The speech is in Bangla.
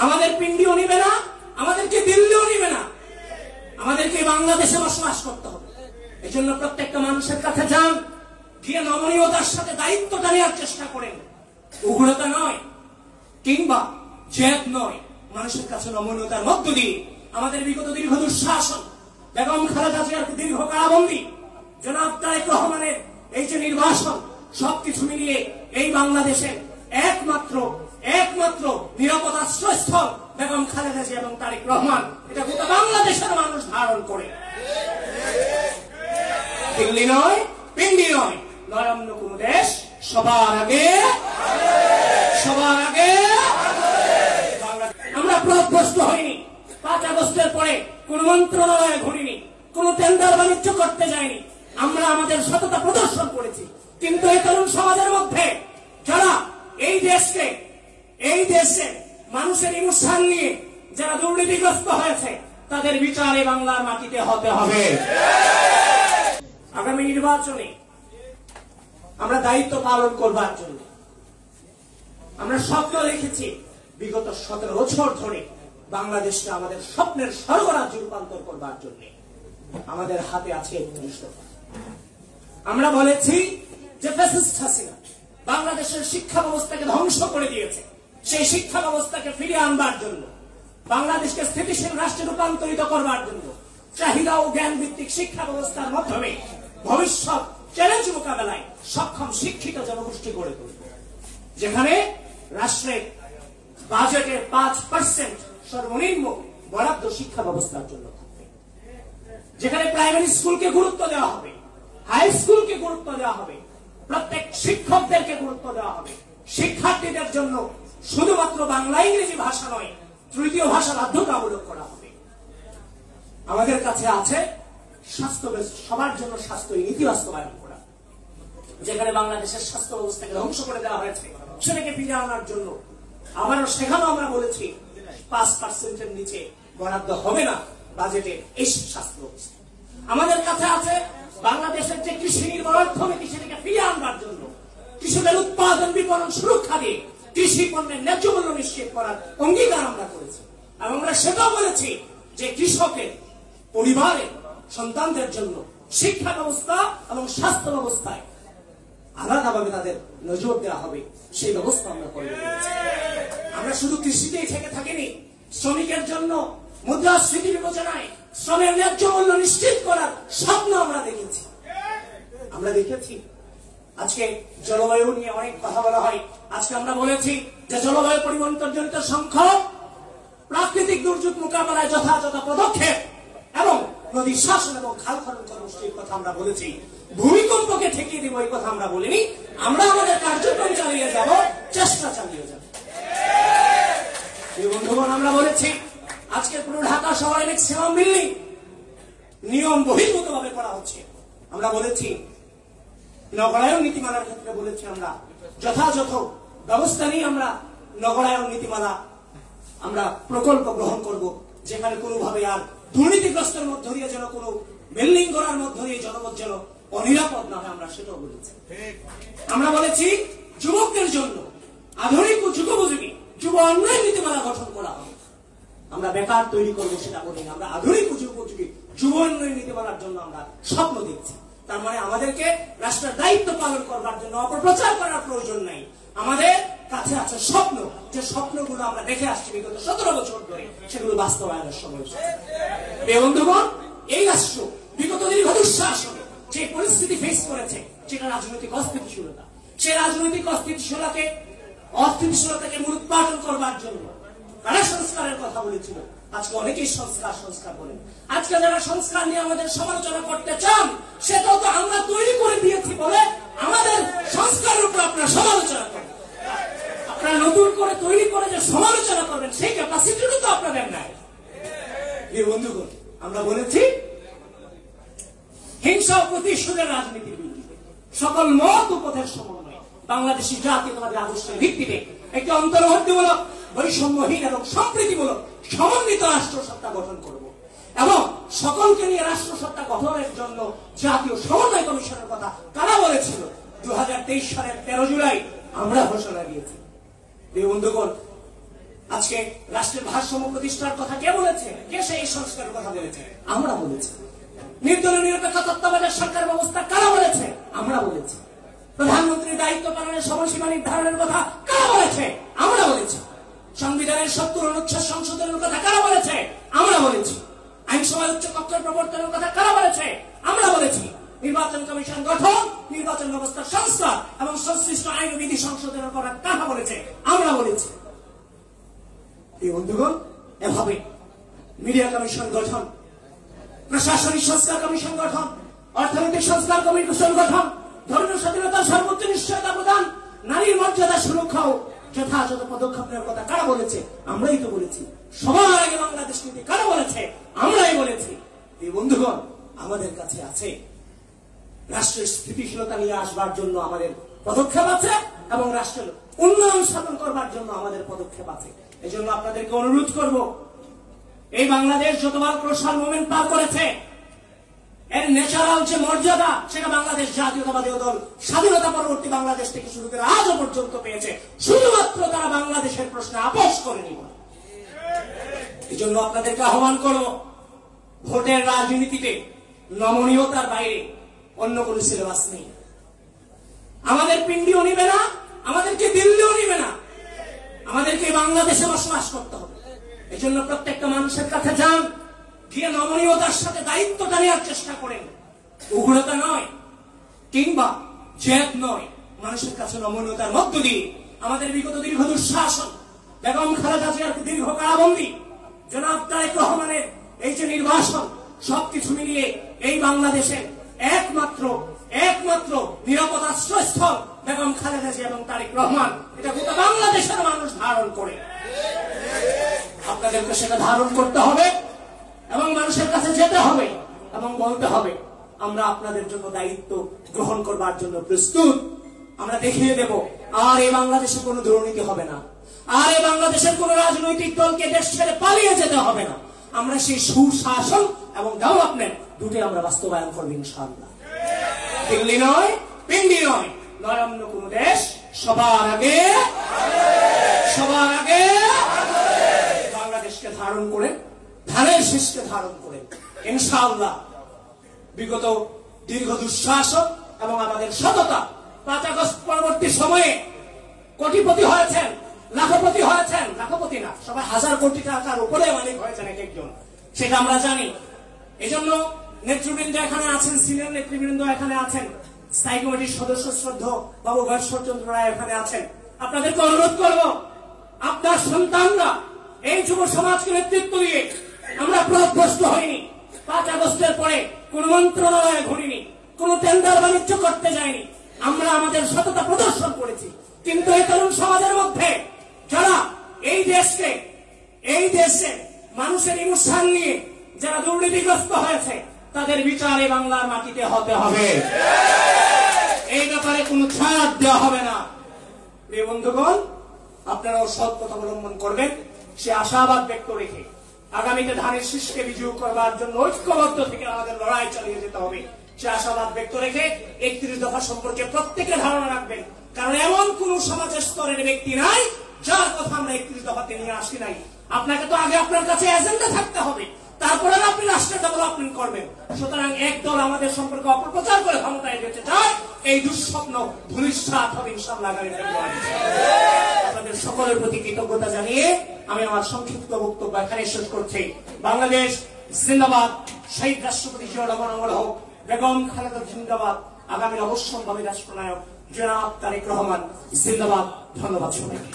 আমাদের পিন্ডিও নিবে না, আমাদেরকে দিল্লিও নিবে না, আমাদেরকে বাংলাদেশে বসবাস করতে হবে। এই জন্য প্রত্যেকটা মানুষের কাছে যান, গিয়ে নমনীয়তার সাথে দায়িত্বটা নেওয়ার চেষ্টা করেন। উগ্রতা নয় কিংবা জেদ নয়, মানুষের কাছে নমনীয়তার মধ্য দিয়ে আমাদের বিগত দীর্ঘ দুঃশাসন, বেগম খালেদা জিয়ার দীর্ঘ কারাবন্দী, জনাব তারেক রহমানের এই যে নির্বাসন, সবকিছু মিলিয়ে এই বাংলাদেশের একমাত্র নিরাপদ আশ্রয়স্থল বেগম খালেদা জিয়া এবং তারেক রহমান, এটা গোটা বাংলাদেশের মানুষ ধারণ করে। দিল্লি নয়, পিন্ডি নয়, নয়ান্য কোন দেশ, সবার আগে আমরা প্রভ্রষ্ট হইনি। 5 আগস্টের পরে কোন মন্ত্রণালয়ে ঘুরিনি, কোন টেন্ডার বাণিজ্য করতে যায়নি। আমরা আমাদের সততা প্রদর্শন করেছি। কিন্তু এই তরুণ সমাজের মধ্যে যারা এই দেশে মানুষের ইমোশন নিয়ে যারা দুর্নীতিগ্রস্ত হয়েছে, তাদের বিচার এই বাংলার মাটিতে হতে হবে। আগামী নির্বাচনে আমরা দায়িত্ব পালন করবার জন্য আমরা স্বপ্ন রেখেছি। বিগত 17 বছর ধরে বাংলাদেশকে আমাদের স্বপ্নের স্বর্গরাজ্যে রূপান্তর করবার জন্য আমাদের হাতে আছে 31 দফা। আমরা বলেছি যে ফ্যাসিস্ট হাসিনা বাংলাদেশের শিক্ষা ব্যবস্থাকে ধ্বংস করে দিয়েছে। সেই শিক্ষা ব্যবস্থাকে ফিরিয়ে আনবার জন্য, বাংলাদেশকে স্থিতিশীল রাষ্ট্রে রূপান্তরিত করবার জন্য চাহিদা ও জ্ঞান ভিত্তিক শিক্ষা ব্যবস্থার মাধ্যমে ভবিষ্যৎ চ্যালেঞ্জ মোকাবেলায় সক্ষম শিক্ষিত জনগোষ্ঠী গড়ে তুলব, যেখানে রাষ্ট্রের বাজেটের 5% সর্বনিম্ন বরাদ্দ শিক্ষা ব্যবস্থার জন্য থাকবে, যেখানে প্রাইমারি স্কুলকে গুরুত্ব দেওয়া হবে, হাই স্কুলকে গুরুত্ব দেওয়া হবে, প্রত্যেক শিক্ষকদেরকে গুরুত্ব দেওয়া হবে, শিক্ষার্থীদের জন্য শুধুমাত্র বাংলা ইংরেজি ভাষা নয়, তৃতীয় ভাষা বাধ্যতামূলক করা হবে। আমাদের কাছে আছে স্বাস্থ্য, সবার জন্য স্বাস্থ্য নীতি বাস্তবায়ন করা, যেখানে বাংলাদেশের স্বাস্থ্য ব্যবস্থাকে ধ্বংস করে দেওয়া হয়েছে, সেটাকে ফিরিয়ে আনার জন্য আবারও সেখানেও আমরা বলেছি 5%-এর নিচে বরাদ্দ হবে না বাজেটে এই স্বাস্থ্য ব্যবস্থা। আমাদের কাছে আছে বাংলাদেশের যে কৃষি নির্ভর অর্থনীতি, সেটাকে ফিরিয়ে আনবার জন্য কৃষকের উৎপাদন বিপণন সুরক্ষা দিয়ে কৃষি পণ্যের ন্যায্য মূল্য নিশ্চিত করার অঙ্গীকার আমরা করেছি। এবং আমরা সেটাও বলেছি যে কৃষকের পরিবারের সন্তানদের জন্য শিক্ষা ব্যবস্থা এবং স্বাস্থ্য ব্যবস্থায় আলাদাভাবে তাদের নজর দেওয়া হবে, সেই ব্যবস্থা আমরা করে দিয়েছি। আমরা শুধু কৃষিতেই থেকে থাকিনি, শ্রমিকের জন্য মুদ্রাস্ফীতি বিবেচনায় শ্রমের ন্যায্য মূল্য নিশ্চিত করার স্বপ্ন আমরা দেখেছি। আজকে জলবায়ু নিয়ে অনেক কথা বলা হয়। আজকে আমরা বলেছি যে জলবায়ু পরিবর্তনজনিত সংকট, প্রাকৃতিক দুর্যোগ মোকাবেলায় যথাযথ পদক্ষেপ এবং নদী শাসন এবং খাল খনন কর্মসূচির কথা আমরা বলেছি। ভূমিকম্পকে ঠেকিয়ে দিব এই কথা আমরা বলিনি। আমরা আমাদের কার্যক্রম চালিয়ে যাব, চেষ্টা চালিয়ে যাব। বন্ধুগণ, আমরা বলেছি আজকে পুরো ঢাকা শহরে ম্যাক্সিমাম বিল্ডিং নিয়ম বহির্ভূত ভাবে করা হচ্ছে। আমরা বলেছি নগরায়ন নীতিমালার ক্ষেত্রে বলেছি আমরা যথাযথ ব্যবস্থা নিয়ে আমরা নগরায়ন নীতিমালা আমরা প্রকল্প গ্রহণ করব, যেখানে কোনোভাবে আর দুর্নীতিগ্রস্তের মধ্য দিয়ে যেন কোনো বিল্ডিং করার মধ্য দিয়ে জনগণ যেন অনিরাপদ না হয়, আমরা সেটাও বলেছি। আমরা বলেছি যুবকদের জন্য আধুনিক ও যুগোপযোগী যুব উন্নয়ন নীতিমালা গঠন করা হবে। আমরা বেকার তৈরি করবো সেটা বলি না, আমরা আধুনিক ও যুগোপযোগী যুব উন্নয়ন নীতিমালার জন্য আমরা স্বপ্ন দেখছি। তার মানে আমাদেরকে রাষ্ট্রের দায়িত্ব পালন করবার জন্য অপপ্রচার করার প্রয়োজন নাই। আমাদের কাছে আছে স্বপ্ন, যে স্বপ্নগুলো আমরা দেখে আসছি বিগত 17 বছর ধরে, সেগুলো বাস্তবায়নের সময় এসেছে। বন্ধুগণ, এই রাষ্ট্র বিগত দীর্ঘ দুঃশাসনে যে পরিস্থিতি ফেস করেছে, সেটা রাজনৈতিক অস্থিতিশীলতা, সে রাজনৈতিক অস্থিতিশীলতাকে মূলোৎপাটন করবার জন্য কারা সংস্কারের কথা বলেছিল। আজকে অনেকেই সংস্কার বলেন। আজকে যারা সংস্কার নিয়ে আমাদের সমালোচনা করতে চান, সেটাও তো আমরা তৈরি করে দিয়েছি বলে আমাদের সংস্কারের উপর আপনারা সমালোচনা করেন। আপনারা নতুন করে তৈরি করে যে সমালোচনা করবেন, সেই ক্যাপাসিটিও তো আপনাদের নাই। বন্ধুগণ, আমরা বলেছি হিংসা ও প্রতিশোধের রাজনীতির বিরুদ্ধে সকল মত ও পথের সমন্বয়ে বাংলাদেশী জাতীয়তাবাদী আদর্শের ভিত্তিতে একটি অন্তর্বর্তীমূলক, বৈষম্যহীন এবং সম্প্রীতিমূলক সমন্বিত রাষ্ট্রসত্তা গঠন করব এবং সকলকে নিয়ে রাষ্ট্রসত্তা গঠনের জন্য জাতীয় সমন্বয় কমিশনের কথা কারা বলেছিল 2023 সালের 13 জুলাই আমরা ঘোষণা দিয়েছি। বন্ধুগণ, আজকে রাষ্ট্রের ভারসাম্য প্রতিষ্ঠার কথা কে বলেছে? কে সেই সংস্কারের কথা বলেছে? আমরা বলেছি। নির্দলীয় নিরপেক্ষ তত্ত্বাবধায়ক সরকার ব্যবস্থা কারা বলেছে? আমরা বলেছি। প্রধানমন্ত্রীর দায়িত্ব পালনের সময়সীমা নির্ধারণের কথা কারা বলেছে? আমরা বলেছি। সংবিধানের 70 অনুচ্ছেদ সংশোধনের কথা কারা বলেছে? আমরা বলেছি। আইনসভায় উচ্চ কক্ষের প্রবর্তনের কথা কারা বলেছে? আমরা বলেছি। নির্বাচন কমিশন গঠন, নির্বাচন ব্যবস্থার সংস্কার এবং সংশ্লিষ্ট আইন ও বিধি সংশোধনের কথা কারা বলেছে? আমরা বলেছি। এই বন্ধুগণ, এভাবে মিডিয়া কমিশন গঠন, প্রশাসনিক সংস্কার কমিশন গঠন, অর্থনৈতিক সংস্কার কমিশন গঠন, ধর্মীয় স্বাধীনতার সর্বোচ্চ নিশ্চয়তা প্রদান, নারীর মর্যাদা সুরক্ষা ও যথাযথ পদক্ষেপ নেওয়ার কথা কারা বলেছে? আমরাই তো বলেছি। সবার আগে বাংলাদেশ নীতি কারা বলেছে? আমরাই বলেছি। এই বন্ধুগণ, আমাদের কাছে আছে রাষ্ট্রের স্থিতিশীলতা নিয়ে আসবার জন্য আমাদের পদক্ষেপ আছে এবং রাষ্ট্রের উন্নয়ন সাধন করবার জন্য আমাদের পদক্ষেপ আছে। এই জন্য আপনাদেরকে অনুরোধ করব, এই বাংলাদেশ যতবার ক্রসাল মোমেন্ট পার করেছে, এর ন্যাচারাল যে মর্যাদা সেটা বাংলাদেশ জাতীয়তাবাদী দল স্বাধীনতা পরবর্তী বাংলাদেশ থেকে শুরু করে আজও পর্যন্ত পেয়েছে, শুধুমাত্র তারা বাংলাদেশের প্রশ্নে আপোষ করেনি। এই জন্য আপনাদেরকে আহ্বান করব, ভোটের রাজনীতিতে নমনীয়তার বাইরে অন্য কোন সিলেবাস নেই। আমাদের পিন্ডিও নিবে না, আমাদেরকে দিল্লিও নিবে না, আমাদেরকে বাংলাদেশে বসবাস করতে হবে। এই জন্য প্রত্যেকটা মানুষের কাছে যান, গিয়ে নমনীয়তার সাথে দায়িত্বটা নেওয়ার চেষ্টা করেন। উগ্রতা নয় কিংবা জেদ নয়, মানুষের কাছে নমনীয়তার মধ্য দিয়ে আমাদের বিগত দীর্ঘ দুঃশাসন, বেগম খালেদা জিয়ার দীর্ঘ কারাবন্দী, জনাব তারেক রহমানের এই যে নির্বাসন, সবকিছু মিলিয়ে এই বাংলাদেশের একমাত্র নিরাপদ আশ্রয়স্থল বেগম খালেদা জিয়া এবং তারেক রহমান, এটা গোটা বাংলাদেশের মানুষ ধারণ করে। আপনাদেরকে সেটা ধারণ করতে হবে এবং মানুষের কাছে যেতে হবে এবং বলতে হবে, আমরা আপনাদের জন্য দায়িত্ব গ্রহণ করবার জন্য প্রস্তুত। আমরা দেখিয়ে দেব, আর এই বাংলাদেশে কোনো দুর্নীতি হবে না, আর এই বাংলাদেশের কোন রাজনৈতিক দলকে দেশ ছেড়ে পালিয়ে যেতে হবে না। আমরা সেই সুশাসন এবং ডেভেলপমেন্ট দুটোই আমরা বাস্তবায়ন করব ইনশাআল্লাহ। দিল্লি নয়, পিন্ডি নয়, নয় অন্য কোন দেশ, সবার আগে বাংলাদেশকে ধারণ করে, ধানের শীষকে ধারণ করে ইনশাআল্লাহ বিগত দীর্ঘ দুঃশাসন এবং আমাদের সততা, 5 আগস্ট পরবর্তী সময়ে কোটিপতি হয়েছেন, লাখপতি হয়েছেন, লাখপতি না, সবাই হাজার কোটি টাকার উপরে মালিক হয়েছেন এক একজন, সেটা আমরা জানি। এজন্য নেতৃবৃন্দ এখানে আছেন, সিনিয়র নেতৃবৃন্দ এখানে আছেন, স্থায়ী কমিটির সদস্য শ্রদ্ধেয় বাবু ঈশ্বরচন্দ্র রায় এখানে আছেন। আপনাদেরকে অনুরোধ করব, আপনার সন্তানরা এই যুব সমাজকে নেতৃত্ব দিয়ে আমরা পথভ্রষ্ট হইনি। 5 আগস্টের পরে কোন মন্ত্রণালয়ে ঘুরিনি, কোন টেন্ডার বাণিজ্য করতে যায়নি, আমরা আমাদের সততা প্রদর্শন করেছি। কিন্তু এই তরুণ সমাজের মধ্যে যারা এই দেশে মানুষের ইমোশন নিয়ে যারা দুর্নীতিগ্রস্ত হয়েছে, তাদের বিচার এই বাংলার মাটিতে হতে হবে। এই ব্যাপারে কোন ছাড় দেওয়া হবে না। প্রিয় বন্ধুগণ, আপনারাও সৎ পথ অবলম্বন করবেন, সে আশাবাদ ব্যক্ত রেখে আগামীতে ধানের শীষকে বিজয়ী করবার জন্য ঐক্যবদ্ধ থেকে আমাদের লড়াই চালিয়ে যেতে হবে, সে আশাবাদ ব্যক্ত রেখে 31 দফা সম্পর্কে প্রত্যেকে ধারণা রাখবেন। কারণ এমন কোন সমাজের স্তরের ব্যক্তি নাই যার কথা আমরা 31 দফাতে নিয়ে আসি নাই। আপনাকে তো আগে আপনার কাছে এজেন্ডা থাকতে হবে, তারপরে আপনি রাষ্ট্রের ডেভেলপমেন্ট করবেন। সুতরাং এক দল আমাদের সম্পর্কে অপপ্রচার করে ক্ষমতায় যেতে চায়, এই দুঃস্বপ্ন ধূলিসাৎ হবে ইনশাআল্লাহ আগামী ফেব্রুয়ারি। আপনাদের সকলের প্রতি কৃতজ্ঞতা জানিয়ে আমি আমার সংক্ষিপ্ত বক্তব্য এখানে শেষ করছি। বাংলাদেশ জিন্দাবাদ, শহীদ রাষ্ট্রপতি জিয়াউর রহমান অমর হোক, বেগম খালেদা জিন্দাবাদ, আগামীর অবশ্যম্ভাবী রাষ্ট্রনায়ক জনাব তারেক রহমান জিন্দাবাদ। ধন্যবাদ সবাইকে।